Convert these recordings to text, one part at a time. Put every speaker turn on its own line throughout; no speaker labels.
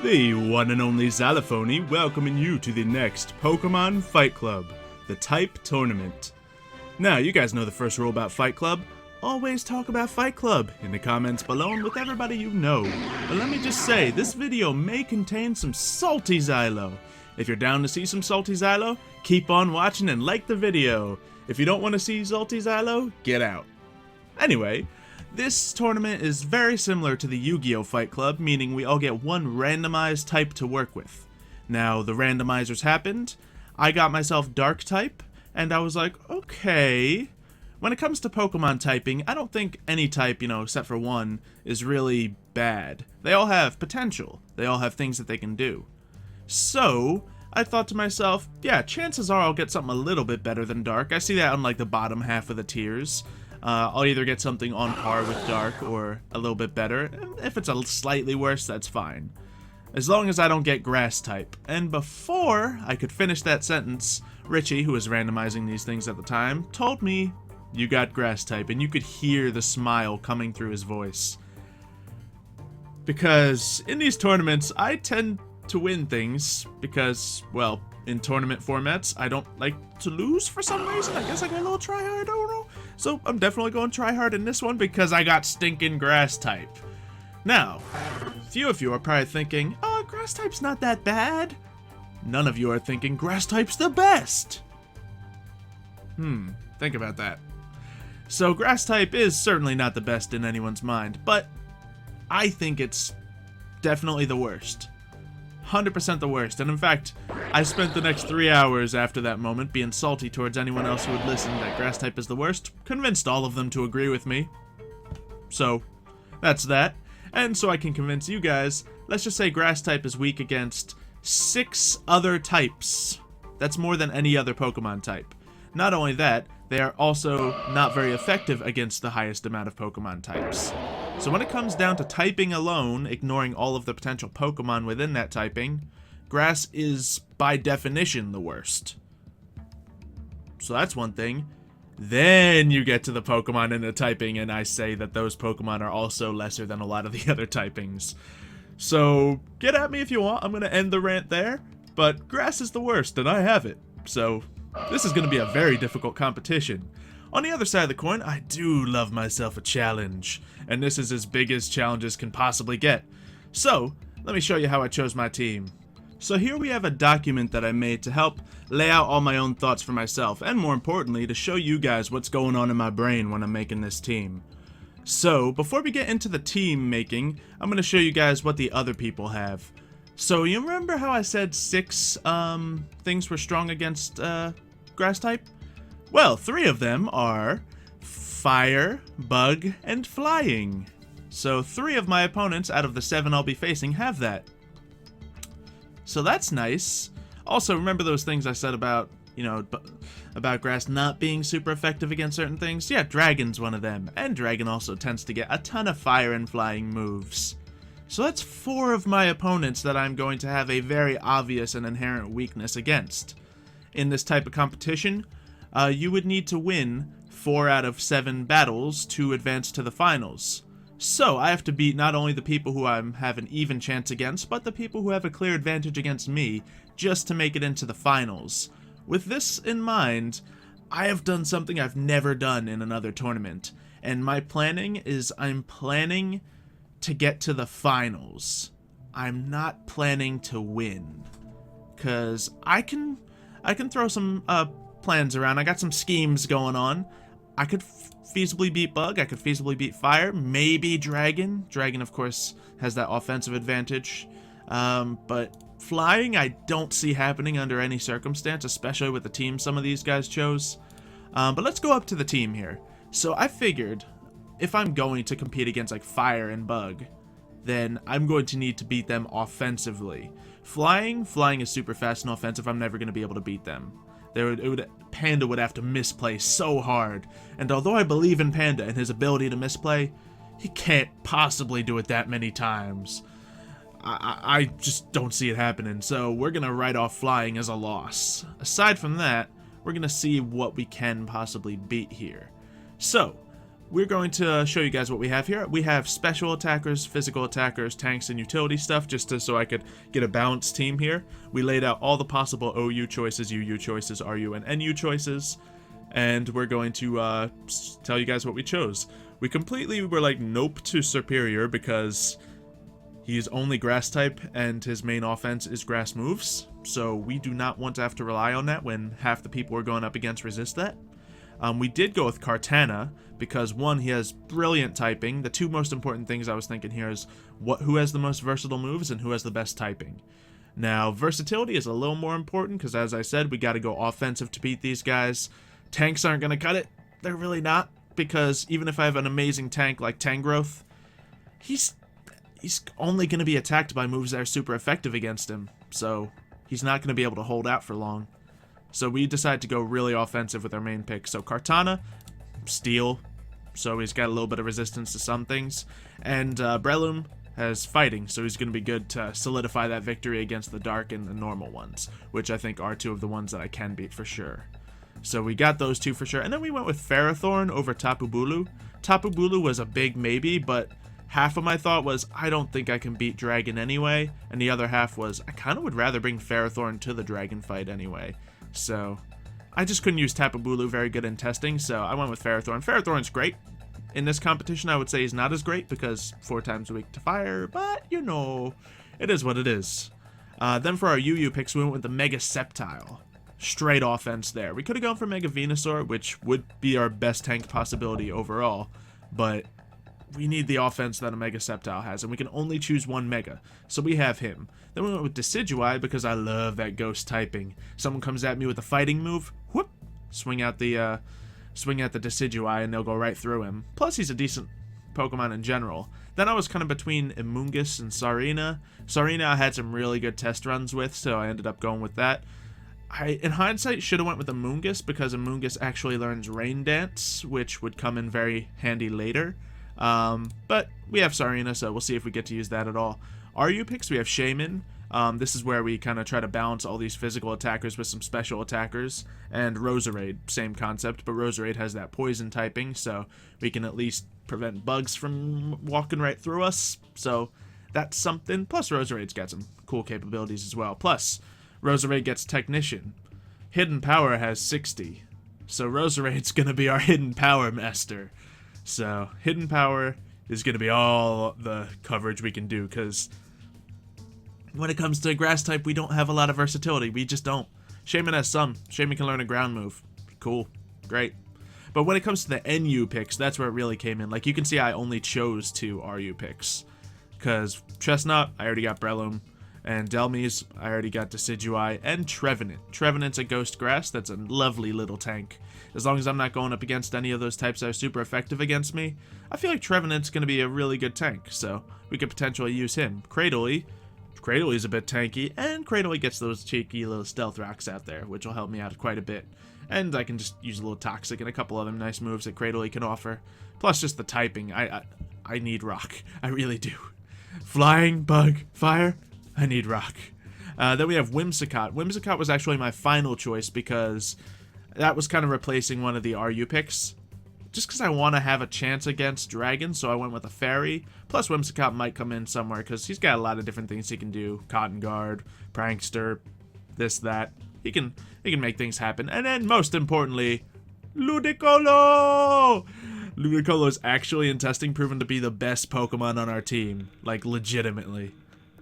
The one and only Xylophoney welcoming you to the next Pokemon Fight Club, the Type Tournament. Now, you guys know the first rule about Fight Club. Always talk about Fight Club in the comments below and with everybody you know. But let me just say, this video may contain some salty Xylo. If you're down to see some salty Xylo, keep on watching and like the video. If you don't want to see salty Xylo, get out. Anyway, this tournament is very similar to the Yu-Gi-Oh! Fight Club, meaning we all get one randomized type to work with. Now, the randomizers happened, I got myself Dark type, and I was like, okay. When it comes to Pokemon typing, I don't think any type, except for one, is really bad. They all have potential. They all have things that they can do. So, I thought to myself, yeah, chances are I'll get something a little bit better than Dark. I see that on like the bottom half of the tiers. I'll either get something on par with Dark or a little bit better. If it's a slightly worse, that's fine. As long as I don't get Grass type. And before I could finish that sentence, Richie, who was randomizing these things at the time, told me, you got Grass type, and you could hear the smile coming through his voice. Because in these tournaments, I tend to win things because, well, in tournament formats, I don't like to lose for some reason. I guess I got a little tryhard, I don't know. So I'm definitely going tryhard in this one because I got stinking Grass type. Now, few of you are probably thinking, oh, Grass type's not that bad. None of you are thinking Grass type's the best. Think about that. So Grass type is certainly not the best in anyone's mind, but I think it's definitely the worst. 100% the worst, and in fact, I spent the next 3 hours after that moment being salty towards anyone else who would listen that Grass type is the worst, convinced all of them to agree with me. So, that's that. And so I can convince you guys, let's just say Grass type is weak against 6 other types. That's more than any other Pokemon type. Not only that, they are also not very effective against the highest amount of Pokemon types. So when it comes down to typing alone, ignoring all of the potential Pokemon within that typing, Grass is, by definition, the worst. So that's one thing. Then you get to the Pokemon in the typing, and I say that those Pokemon are also lesser than a lot of the other typings. So, get at me if you want, I'm going to end the rant there, but Grass is the worst, and I have it. So, this is going to be a very difficult competition. On the other side of the coin, I do love myself a challenge, and this is as big as challenges can possibly get. So, let me show you how I chose my team. So here we have a document that I made to help lay out all my own thoughts for myself, and more importantly, to show you guys what's going on in my brain when I'm making this team. So, before we get into the team making, I'm going to show you guys what the other people have. So, you remember how I said 6 things were strong against Grass type? Well, 3 of them are Fire, Bug, and Flying. So 3 of my opponents out of the 7 I'll be facing have that. So that's nice. Also, remember those things I said about, about Grass not being super effective against certain things? Yeah, Dragon's one of them. And Dragon also tends to get a ton of Fire and Flying moves. So that's 4 of my opponents that I'm going to have a very obvious and inherent weakness against. In this type of competition, you would need to win 4 out of 7 battles to advance to the finals. So I have to beat not only the people who I have an even chance against, but the people who have a clear advantage against me, just to make it into the finals. With this in mind, I have done something I've never done in another tournament, and my planning is I'm planning to get to the finals. I'm not planning to win, because I can throw some plans around. I got some schemes going on. I could feasibly beat Bug. I could feasibly beat Fire. Maybe Dragon. Dragon, of course, has that offensive advantage. But Flying, I don't see happening under any circumstance, especially with the team some of these guys chose. But let's go up to the team here. So I figured if I'm going to compete against like Fire and Bug, then I'm going to need to beat them offensively. Flying is super fast and offensive. I'm never going to be able to beat them. Panda would have to misplay so hard, and although I believe in Panda and his ability to misplay, he can't possibly do it that many times. I just don't see it happening, so we're gonna write off Flying as a loss. Aside from that, we're gonna see what we can possibly beat here. So, we're going to show you guys what we have here. We have special attackers, physical attackers, tanks, and utility stuff, so I could get a balanced team here. We laid out all the possible OU choices, UU choices, RU, and NU choices, and we're going to tell you guys what we chose. We completely were like nope to Superior because he's only grass type and his main offense is grass moves, so we do not want to have to rely on that when half the people we're going up against resist that. We did go with Kartana because, one, he has brilliant typing. The two most important things I was thinking here is who has the most versatile moves and who has the best typing. Now, versatility is a little more important because, as I said, we got to go offensive to beat these guys. Tanks aren't going to cut it. They're really not, because even if I have an amazing tank like Tangrowth, he's only going to be attacked by moves that are super effective against him, so he's not going to be able to hold out for long. So we decided to go really offensive with our main pick. So Kartana, steel, so he's got a little bit of resistance to some things. And Breloom has fighting, so he's going to be good to solidify that victory against the dark and the normal ones, which I think are two of the ones that I can beat for sure. So we got those two for sure. And then we went with Ferrothorn over Tapu Bulu. Tapu Bulu was a big maybe, but half of my thought was, I don't think I can beat Dragon anyway. And the other half was, I kind of would rather bring Ferrothorn to the Dragon fight anyway. So I just couldn't use Tapu Bulu very good in testing, so I went with Ferrothorn. Ferrothorn's great. In this competition, I would say he's not as great because 4 times weak to fire, but, you know, it is what it is. Then for our UU picks, we went with the Mega Sceptile. Straight offense there. We could have gone for Mega Venusaur, which would be our best tank possibility overall, but we need the offense that a Mega Sceptile has, and we can only choose one Mega, so we have him. Then we went with Decidueye because I love that ghost typing. Someone comes at me with a fighting move, whoop, swing out the Decidueye, and they'll go right through him. Plus, he's a decent Pokemon in general. Then I was kind of between Amoonguss and Sarina. Sarina I had some really good test runs with, so I ended up going with that. I, in hindsight, should have went with Amoonguss because Amoonguss actually learns Rain Dance, which would come in very handy later. But we have Sarina, so we'll see if we get to use that at all. RU picks, we have Shaman. This is where we kind of try to balance all these physical attackers with some special attackers. And Roserade, same concept, but Roserade has that poison typing, so we can at least prevent bugs from walking right through us. So that's something. Plus, Roserade's got some cool capabilities as well. Plus, Roserade gets Technician. Hidden Power has 60. So Roserade's going to be our Hidden Power master. So Hidden Power is going to be all the coverage we can do, because when it comes to grass type, we don't have a lot of versatility. We just don't. Shaman has some. Shaman can learn a ground move. Cool. Great. But when it comes to the NU picks, that's where it really came in. Like, you can see I only chose 2 RU picks. Because Chestnut, I already got Breloom. And Delmise, I already got Decidueye. And Trevenant. Trevenant's a ghost grass. That's a lovely little tank. As long as I'm not going up against any of those types that are super effective against me, I feel like Trevenant's going to be a really good tank. So we could potentially use him. Cradley's a bit tanky, and Cradley gets those cheeky little stealth rocks out there, which will help me out quite a bit. And I can just use a little Toxic and a couple other nice moves that Cradley can offer. Plus just the typing. I need rock. I really do. Flying, bug, fire, I need rock. Then we have Whimsicott. Whimsicott was actually my final choice because that was kind of replacing one of the RU picks. Just because I want to have a chance against Dragon, so I went with a Fairy. Plus, Whimsicott might come in somewhere, because he's got a lot of different things he can do. Cotton Guard, Prankster, this, that. He can make things happen. And then, most importantly, Ludicolo! Ludicolo is actually, in testing, proven to be the best Pokemon on our team. Like, legitimately.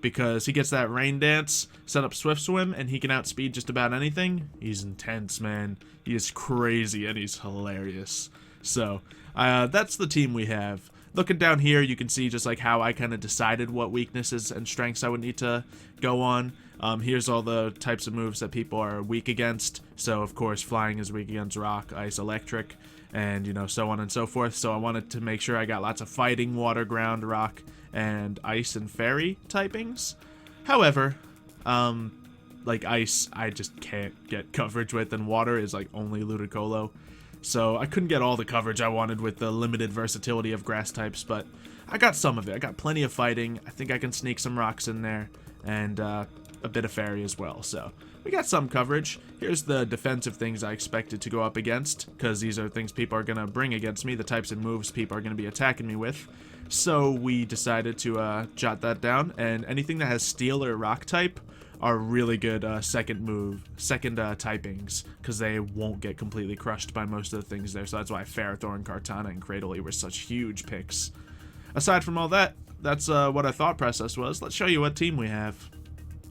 Because he gets that Rain Dance, set up Swift Swim, and he can outspeed just about anything. He's intense, man. He is crazy, and he's hilarious. So, that's the team we have. Looking down here, you can see just like how I kind of decided what weaknesses and strengths I would need to go on. Here's all the types of moves that people are weak against. So, of course, Flying is weak against Rock, Ice, Electric, and, you know, so on and so forth. So I wanted to make sure I got lots of Fighting, Water, Ground, Rock, and Ice and Fairy typings. However, like Ice, I just can't get coverage with, and Water is like only Ludicolo. So I couldn't get all the coverage I wanted with the limited versatility of grass types, but I got some of it. I got plenty of fighting. I think I can sneak some rocks in there. And a bit of fairy as well, so we got some coverage. Here's the defensive things I expected to go up against, because these are things people are going to bring against me, the types of moves people are going to be attacking me with. So we decided to jot that down, and anything that has steel or rock type are really good second typings, because they won't get completely crushed by most of the things there, so that's why Ferrothorn, Kartana, and Cradily were such huge picks. Aside from all that, that's what our thought process was. Let's show you what team we have.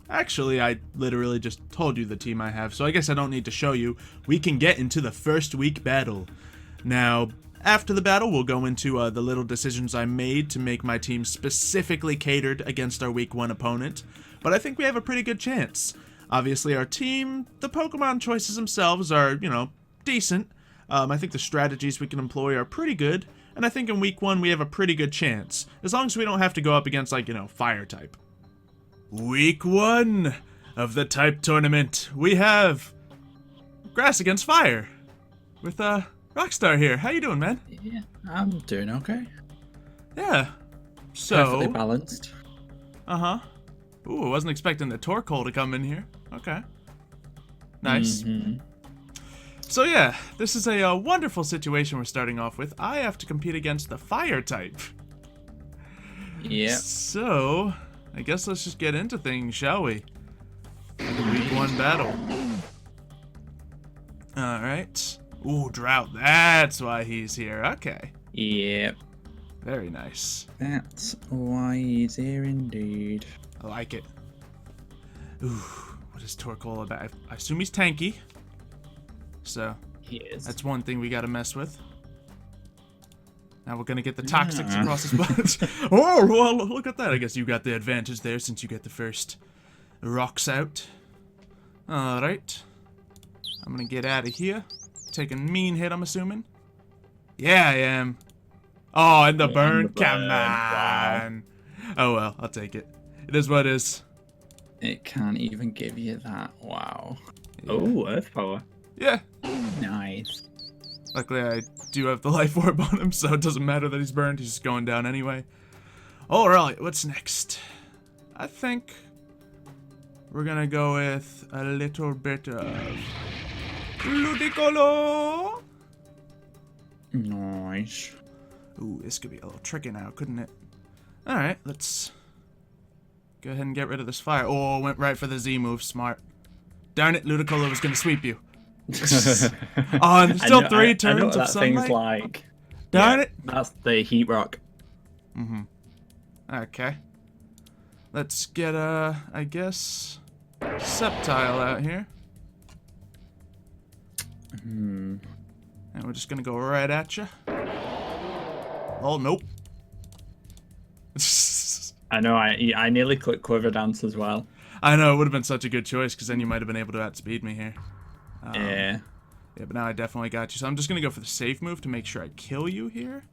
Actually, I literally just told you the team I have, so I guess I don't need to show you. We can get into the first week battle. Now, after the battle, we'll go into the little decisions I made to make my team specifically catered against our week 1 opponent, but I think we have a pretty good chance. Obviously, our team, the Pokemon choices themselves are, you know, decent. I think the strategies we can employ are pretty good, and I think in week 1 we have a pretty good chance, as long as we don't have to go up against, like, you know, fire type. Week 1 of the type tournament, we have grass against fire with Rockstar here. How you doing, man?
Yeah, I'm doing okay.
Yeah. So
Perfectly balanced.
Ooh, I wasn't expecting the Torkoal to come in here. Okay. Nice. So yeah, this is a wonderful situation we're starting off with. I have to compete against the fire type.
Yeah.
So I guess let's just get into things, shall we? The week 1 battle. Alright. Ooh, Drought. That's why he's here. Okay.
Yep.
Very nice.
That's why he's here indeed.
I like it. Ooh, what is Torkoal about? I assume he's tanky. So,
He is.
that's one thing we gotta mess with. Now we're gonna get the toxics across his butt. Oh, well, look at that. I guess you got the advantage there since you get the first rocks out. Alright. I'm gonna get out of here. Take a mean hit, I'm assuming. Yeah, I am. Oh, and the burn? Come on.
Wow.
Oh, well, I'll take it. It is what it is.
It can't even give you that. Wow.
Yeah.
Oh, Earth Power.
Yeah.
Nice.
Luckily, I do have the life orb on him, so it doesn't matter that he's burned. He's just going down anyway. Alright, what's next? I think we're gonna go with a little bit of Ludicolo.
Nice.
Ooh, this could be a little tricky now, couldn't it? Alright, let's go ahead and get rid of this fire. Oh, went right for the Z move. Smart. Darn it, Ludicolo was gonna sweep you. Oh, and still 3 turns
I know what
of
that
sunlight.
thing's like.
Darn it.
That's the heat rock.
Okay. Let's get I guess, Sceptile out here. And we're just gonna go right at you. Oh, nope.
I know, I nearly clicked Quiver Dance as well.
I know, it would have been such a good choice, because then you might have been able to outspeed me here.
Yeah.
Yeah, but now I definitely got you. So I'm just gonna go for the safe move to make sure I kill you here.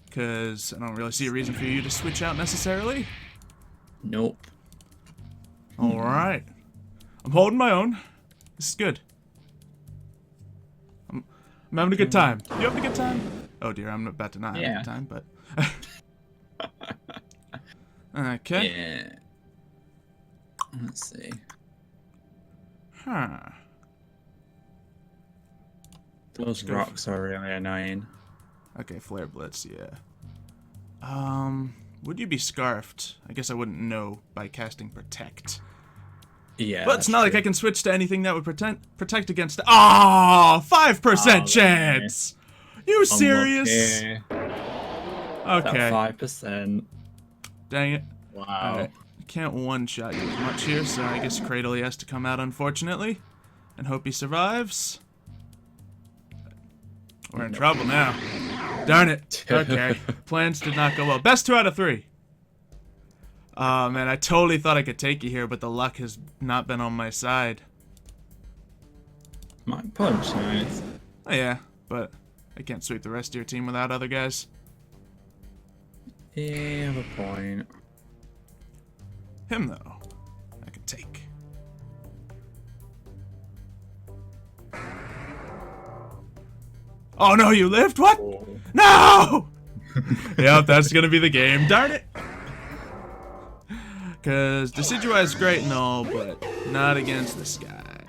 Because I don't really see a reason for you to switch out necessarily.
Nope.
Alright. I'm holding my own. This is good. I'm having a good time. You having a good time? Oh dear, I'm about to not have a good time, but... Okay.
Yeah. Let's see.
Huh.
Those rocks are really annoying.
Okay, Flare Blitz, yeah. Would you be scarfed? I guess I wouldn't know by casting Protect.
Yeah.
But it's not like I can switch to anything that would protect against... Oh, 5% chance! You serious? Okay.
5%.
Dang it.
Wow.
Right. Can't one-shot you as much here, so I guess Cradily has to come out, unfortunately. And hope he survives. We're in trouble now. Darn it. Okay. Plans did not go well. Best 2 out of 3. Oh, man, I totally thought I could take you here, but the luck has not been on my side.
My punch, nice.
Oh, yeah, but I can't sweep the rest of your team without other guys.
Yeah, you have a point.
Him, though, I can take. Oh, no, you lived? What?
Oh.
No! Yep, that's gonna be the game. Darn it. Because Decidueye is great and all, but not against this guy.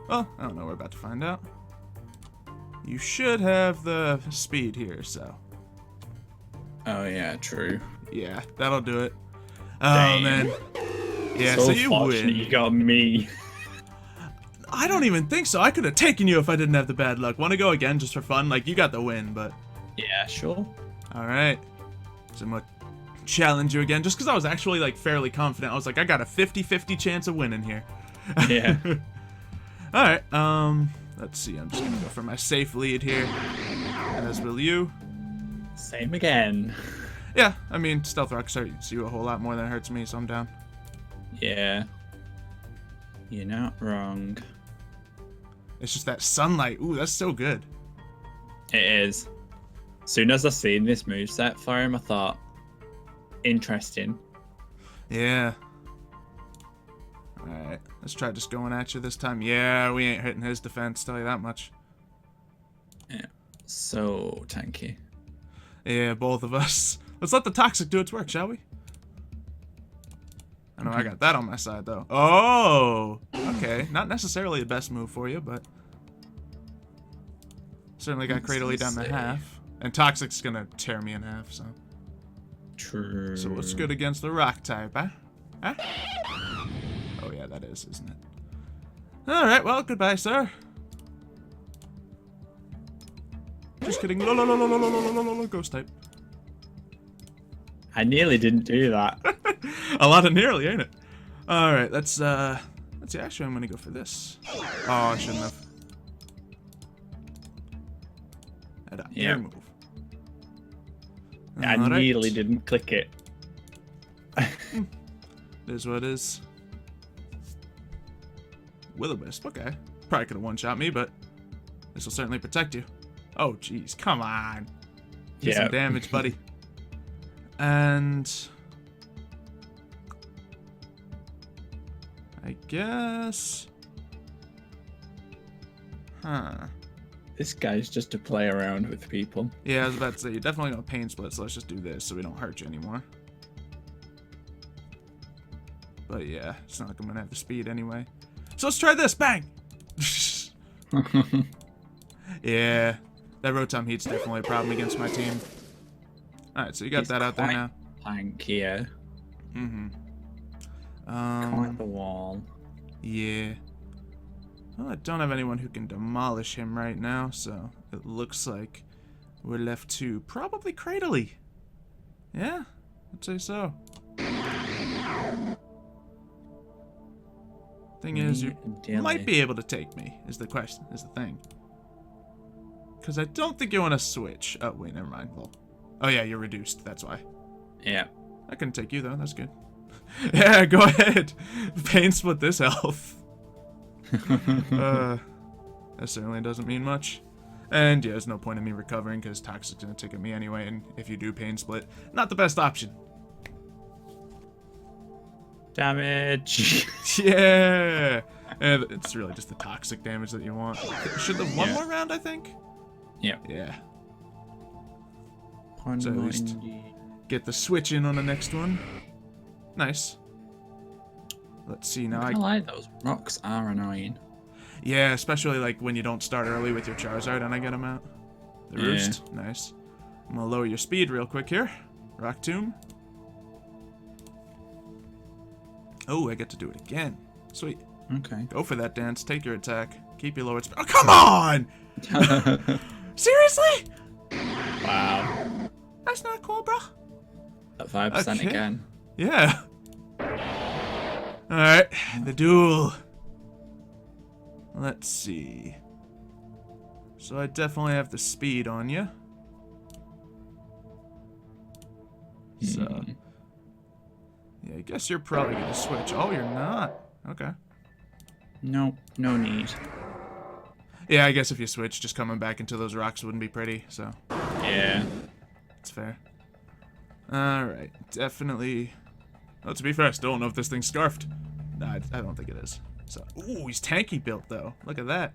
Well, I don't know. We're about to find out. You should have the speed here, so.
Oh, yeah, true.
Yeah, that'll do it. Oh,
Damn.
man. Yeah,
so
so you
fortunate
win.
you got me.
I don't even think so. I could have taken you if I didn't have the bad luck. Want to go again just for fun? Like, you got the win, but...
Yeah, sure.
All right. So I'm going to challenge you again, just because I was actually, like, fairly confident. I was like, I got a 50-50 chance of winning here.
Yeah.
All right. Let's see. I'm just going to go for my safe lead here. As will you.
Same again.
Yeah, I mean, Stealth Rock hurts you a whole lot more than it hurts me, so I'm down.
Yeah. You're not wrong.
It's just that sunlight. Ooh, that's so good.
It is. As soon as I seen this moveset for him, I thought, interesting.
Yeah. Alright, let's try just going at you this time. Yeah, we ain't hitting his defense, tell you that much.
Yeah. So tanky.
Yeah, both of us. Let's let the Toxic do its work, shall we? I know I got that on my side, though. Oh! Okay, not necessarily the best move for you, but... Certainly got Cradley down to half. And Toxic's gonna tear me in half, so...
True.
So what's good against the rock type, huh? Huh? Oh yeah, that is, isn't it? Alright, well, goodbye, sir. Just kidding. Ghost type.
I nearly didn't do that.
A lot of nearly, ain't it? Alright, let's see, actually I'm gonna go for this. Oh, I shouldn't have. Air move.
I nearly didn't click it.
It is what it is. Will-O-Wisp, okay. Probably could have one-shot me, but this will certainly protect you. Oh, jeez, come on. Do some damage, buddy. And... I guess... Huh.
This guy's just to play around with people.
Yeah, I was about to say, you're definitely going to pain split, so let's just do this so we don't hurt you anymore. But yeah, it's not like I'm going to have the speed anyway. So let's try this, bang! Yeah, that Rotom Heat's definitely a problem against my team. Alright, so you got that out there now.
Tank, yeah.
Mm-hmm.
Quite the wall.
Yeah. Well, I don't have anyone who can demolish him right now, so it looks like we're left to probably Cradley. Yeah, I'd say so. Thing is, you might be able to take me, is the question, is the thing. Because I don't think you want to switch. Oh, wait, never mind. Well, oh, yeah, you're reduced, that's why.
Yeah.
I can take you, though, that's good. Yeah, go ahead. Pain split this health. That certainly doesn't mean much. And yeah, there's no point in me recovering because Toxic's gonna ticket me anyway, and if you do pain split, not the best option.
Damage.
Yeah, and it's really just the Toxic damage that you want. Should the one more round, I think?
Yeah.
Yeah.
One
So at
more
least
indeed.
get the switch in on the next one. Nice. Let's see now.
I like those rocks are annoying.
Yeah, especially like when you don't start early with your Charizard and I get them out. The Roost, nice. I'm gonna lower your speed real quick here. Rock Tomb. Oh, I get to do it again. Sweet.
Okay.
Go for that dance. Take your attack. Keep your lowered speed. Oh, come on! Seriously?
Wow.
That's not cool, bro.
At 5%
Okay.
again.
Yeah. Alright, the duel. Let's see. So I definitely have the speed on you. So. Yeah, I guess you're probably going to switch. Oh, you're not. Okay.
Nope, no need.
Yeah, I guess if you switch, just coming back into those rocks wouldn't be pretty, so.
Yeah.
It's fair. Alright, definitely. Oh, to be fair, I still don't know if this thing's scarfed. No, I don't think it is. So, ooh, he's tanky built, though. Look at that.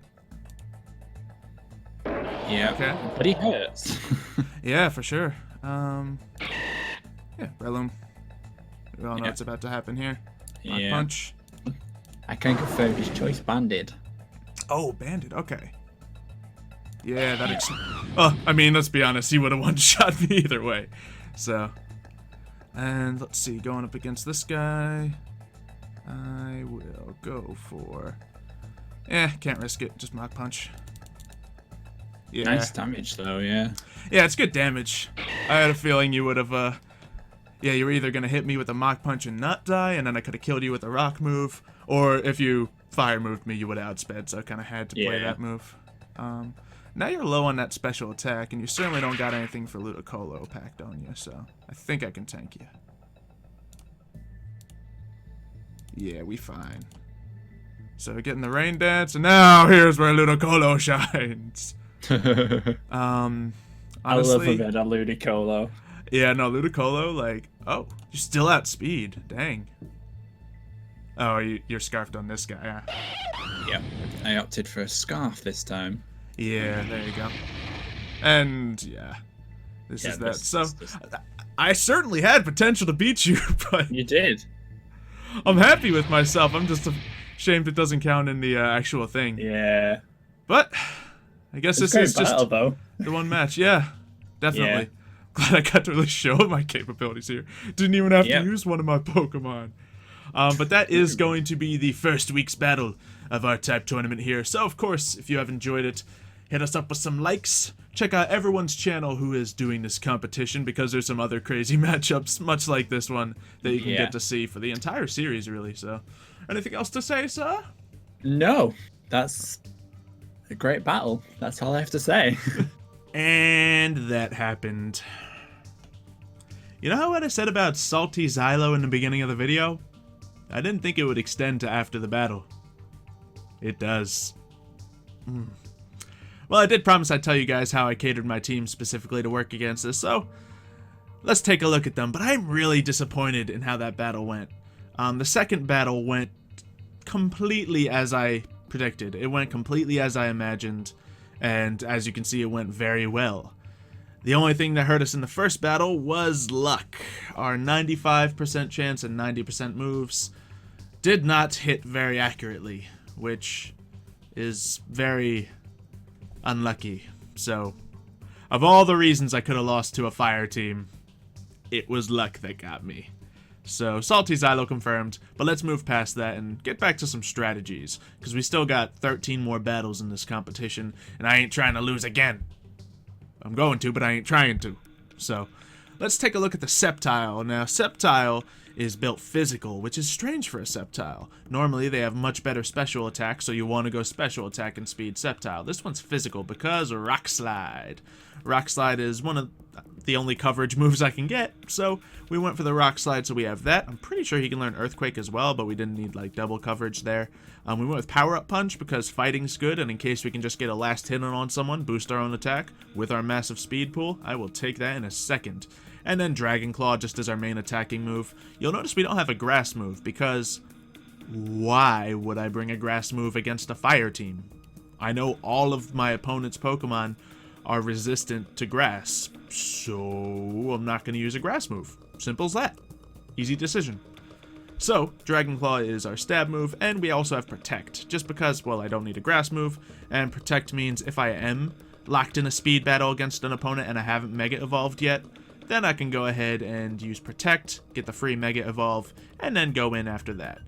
Yeah.
Okay.
But he hurts.
Yeah, for sure. Yeah, Breloom. We all know what's about to happen here. Mach punch.
I can confirm his choice banded.
Oh, banded. Okay. Yeah, that. Oh, I mean, let's be honest. He would have one-shot me either way. So, and let's see. Going up against this guy, I will go for. Can't risk it. Just Mach punch. Yeah.
Nice damage though. Yeah.
Yeah, it's good damage. I had a feeling you would have. Yeah, you were either gonna hit me with a Mach punch and not die, and then I could have killed you with a rock move, or if you fire moved me, you would have outsped. So I kind of had to play that move. Now you're low on that special attack, and you certainly don't got anything for Ludicolo packed on you, so I think I can tank you. Yeah, we fine. So getting the rain dance, and now here's where Ludicolo shines. Honestly,
I love a bit of Ludicolo.
Yeah, no, Ludicolo, like, oh, you're still outspeed. Dang. Oh, you're scarfed on this guy, yeah.
Yep, I opted for a scarf this time.
Yeah, there you go. And, yeah, this is that. So, I certainly had potential to beat you, but...
You did.
I'm happy with myself. I'm just ashamed it doesn't count in the actual thing.
Yeah.
But, I guess this is just
though.
The one match. Yeah, definitely. Yeah. Glad I got to really show my capabilities here. Didn't even have to use one of my Pokemon. But that is going to be the first week's battle of our type tournament here. So, of course, if you have enjoyed it, hit us up with some likes. Check out everyone's channel who is doing this competition, because there's some other crazy matchups, much like this one, that you can get to see for the entire series, really. So, anything else to say, sir?
No, that's a great battle. That's all I have to say.
And that happened. You know what I said about Salty Xylo in the beginning of the video? I didn't think it would extend to after the battle. It does. Well, I did promise I'd tell you guys how I catered my team specifically to work against this, so let's take a look at them. But I'm really disappointed in how that battle went. The second battle went completely as I predicted. It went completely as I imagined, and as you can see, it went very well. The only thing that hurt us in the first battle was luck. Our 95% chance and 90% moves did not hit very accurately, which is very unlucky. So, of all the reasons I could have lost to a fire team, it was luck that got me. So, Salty Xylo confirmed, but let's move past that and get back to some strategies, because we still got 13 more battles in this competition, and I ain't trying to lose again. I'm going to, but I ain't trying to. So, let's take a look at the Sceptile. Now, Sceptile is built physical, which is strange for a Sceptile. Normally, they have much better special attack, so you want to go special attack and speed Sceptile. This one's physical because Rock Slide. Rock Slide is one of the only coverage moves I can get, so we went for the Rock Slide, so we have that. I'm pretty sure he can learn Earthquake as well, but we didn't need, like, double coverage there. We went with Power Up Punch because fighting's good, and in case we can just get a last hit on someone, boost our own attack with our massive speed pool, I will take that in a second. And then Dragon Claw just as our main attacking move. You'll notice we don't have a grass move, because why would I bring a grass move against a fire team? I know all of my opponent's Pokemon are resistant to grass, so I'm not going to use a grass move. Simple as that. Easy decision. So, Dragon Claw is our stab move, and we also have Protect, just because, well, I don't need a grass move, and Protect means if I am locked in a speed battle against an opponent and I haven't Mega Evolved yet, then I can go ahead and use Protect, get the free Mega Evolve, and then go in after that.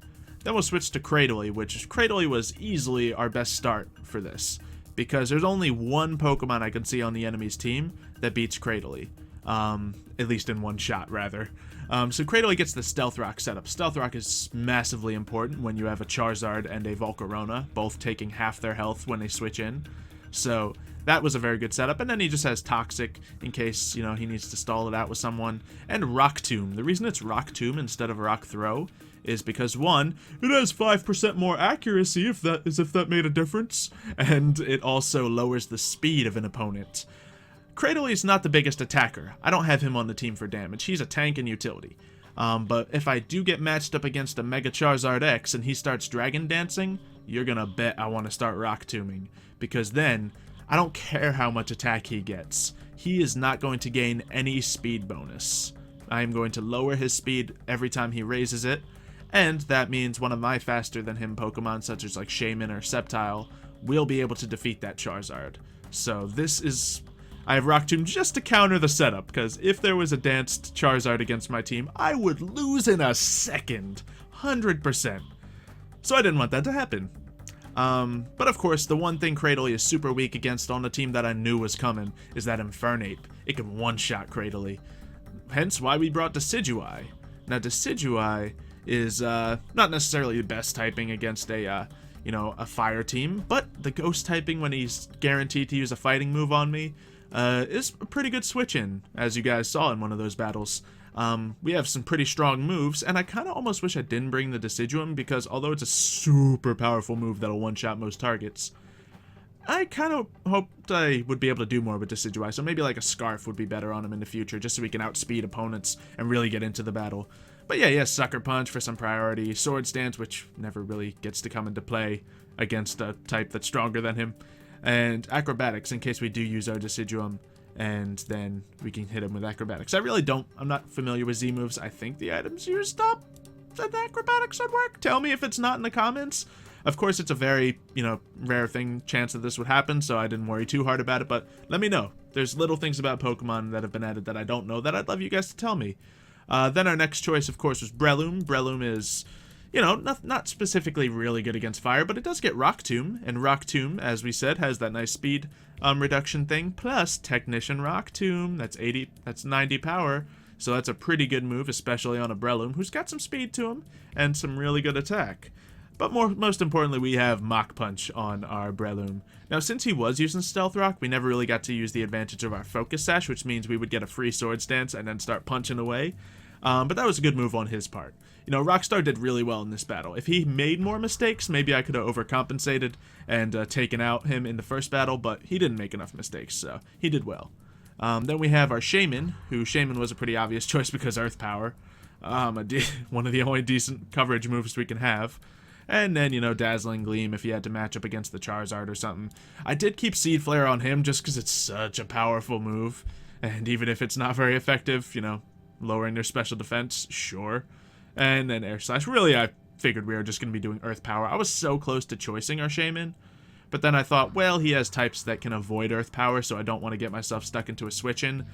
Then we'll switch to Cradily, which Cradily was easily our best start for this, because there's only one Pokemon I can see on the enemy's team that beats Cradily. At least in one shot, rather. So Cradily gets the Stealth Rock setup. Stealth Rock is massively important when you have a Charizard and a Volcarona, both taking half their health when they switch in. So that was a very good setup. And then he just has Toxic in case, you know, he needs to stall it out with someone. And Rock Tomb. The reason it's Rock Tomb instead of Rock Throw is because, one, it has 5% more accuracy, if that made a difference, and it also lowers the speed of an opponent. Cradily is not the biggest attacker. I don't have him on the team for damage. He's a tank and utility. But if I do get matched up against a Mega Charizard X and he starts Dragon Dancing, you're gonna bet I want to start Rock Tombing, because then I don't care how much attack he gets. He is not going to gain any speed bonus. I am going to lower his speed every time he raises it, and that means one of my faster than him Pokemon, such as like Shaman or Sceptile, will be able to defeat that Charizard. So this is... I have Rock Tomb just to counter the setup, because if there was a danced Charizard against my team, I would lose in a second. 100%. So I didn't want that to happen. But of course, the one thing Cradily is super weak against on a team that I knew was coming is that Infernape. It can one-shot Cradily. Hence why we brought Decidueye. Now, Decidueye is not necessarily the best typing against a fire team, but the ghost typing when he's guaranteed to use a fighting move on me is a pretty good switch-in, as you guys saw in one of those battles. We have some pretty strong moves, and I kind of almost wish I didn't bring the Deciduum, because although it's a super powerful move that'll one-shot most targets, I kind of hoped I would be able to do more with Decidueye, so maybe like a Scarf would be better on him in the future, just so we can outspeed opponents and really get into the battle. But yeah, he has Sucker Punch for some priority, Sword Stance, which never really gets to come into play against a type that's stronger than him, and Acrobatics in case we do use our Deciduum, and then we can hit him with Acrobatics. I'm not familiar with Z moves. I think the items used up that Acrobatics would work. Tell me if it's not in the comments. Of course, it's a very, rare chance that this would happen, so I didn't worry too hard about it, but let me know. There's little things about Pokemon that have been added that I don't know that I'd love you guys to tell me. Then our next choice, of course, was Breloom. Breloom is, not specifically really good against fire, but it does get Rock Tomb, and Rock Tomb, as we said, has that nice speed reduction thing, plus Technician Rock Tomb. That's 90 power, so that's a pretty good move, especially on a Breloom, who's got some speed to him, and some really good attack. But most importantly, we have Mach Punch on our Breloom. Now, since he was using Stealth Rock, we never really got to use the advantage of our Focus Sash, which means we would get a free Sword Stance and then start punching away. But that was a good move on his part. Rockstar did really well in this battle. If he made more mistakes, maybe I could have overcompensated and taken out him in the first battle, but he didn't make enough mistakes, so he did well. Then we have our Shaman, who Shaman was a pretty obvious choice because Earth Power. One of the only decent coverage moves we can have. And then, Dazzling Gleam if you had to match up against the Charizard or something. I did keep Seed Flare on him just because it's such a powerful move. And even if it's not very effective, lowering their special defense, sure. And then Air Slash. Really, I figured we were just going to be doing Earth Power. I was so close to choosing our Shaman. But then I thought, well, he has types that can avoid Earth Power, so I don't want to get myself stuck into a switch-in.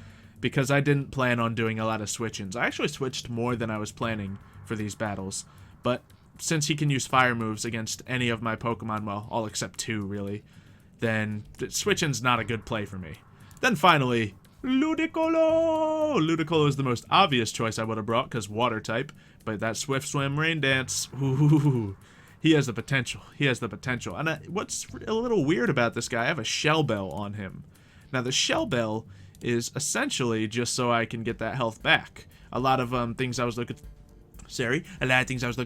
Because I didn't plan on doing a lot of switch-ins. I actually switched more than I was planning for these battles. But since he can use fire moves against any of my Pokemon, well, all except 2, really, then switch-in's not a good play for me. Then finally, Ludicolo! Ludicolo is the most obvious choice I would have brought, because water type, but that Swift Swim, Rain Dance, ooh, he has the potential. He has the potential. And what's a little weird about this guy, I have a Shell Bell on him. Now, the Shell Bell is essentially just so I can get that health back. A lot of things I was looking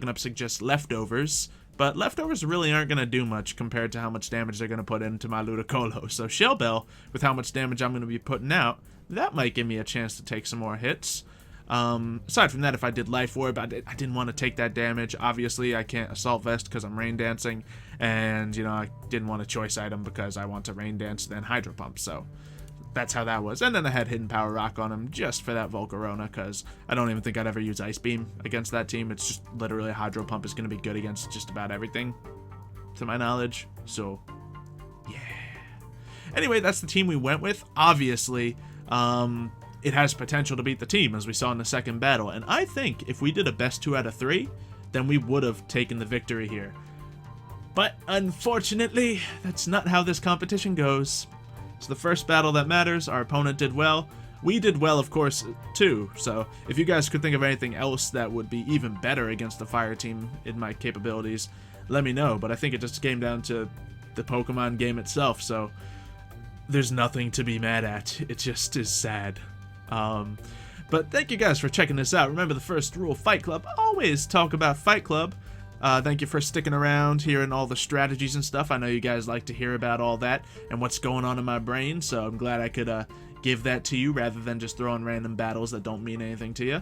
up suggest leftovers, but leftovers really aren't going to do much compared to how much damage they're going to put into my Ludicolo. So Shell Bell, with how much damage I'm going to be putting out, that might give me a chance to take some more hits. Aside from that, if I did Life Orb, I didn't want to take that damage. Obviously, I can't Assault Vest because I'm Rain Dancing, and, I didn't want a choice item because I want to Rain Dance, then Hydro Pump, so that's how that was. And then I had Hidden Power Rock on him just for that Volcarona, because I don't even think I'd ever use Ice Beam against that team. It's just literally a Hydro Pump is going to be good against just about everything, to my knowledge. So, yeah. Anyway, that's the team we went with. Obviously, it has potential to beat the team, as we saw in the second battle. And I think if we did a best 2 out of 3, then we would have taken the victory here. But unfortunately, that's not how this competition goes. So the first battle that matters, our opponent did well. We did well, of course, too. So if you guys could think of anything else that would be even better against the fire team in my capabilities, let me know. But I think it just came down to the Pokemon game itself. So there's nothing to be mad at. It just is sad. But thank you guys for checking this out. Remember the first rule, Fight Club. Always talk about Fight Club. Thank you for sticking around, hearing all the strategies and stuff. I know you guys like to hear about all that and what's going on in my brain, so I'm glad I could give that to you rather than just throwing random battles that don't mean anything to you.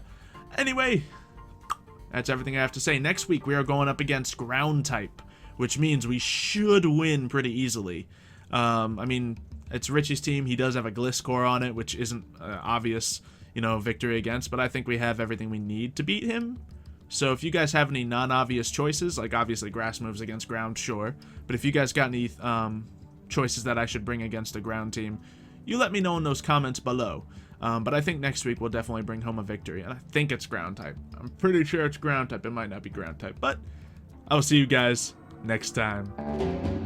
Anyway, that's everything I have to say. Next week, we are going up against Ground type, which means we should win pretty easily. I mean, it's Richie's team. He does have a Gliscor on it, which isn't obvious victory against, but I think we have everything we need to beat him. So if you guys have any non-obvious choices, like obviously grass moves against ground, sure, but if you guys got any choices that I should bring against a ground team, you let me know in those comments below. But I think next week we'll definitely bring home a victory, and I think it's ground type. I'm pretty sure it's ground type. It might not be ground type, but I'll see you guys next time.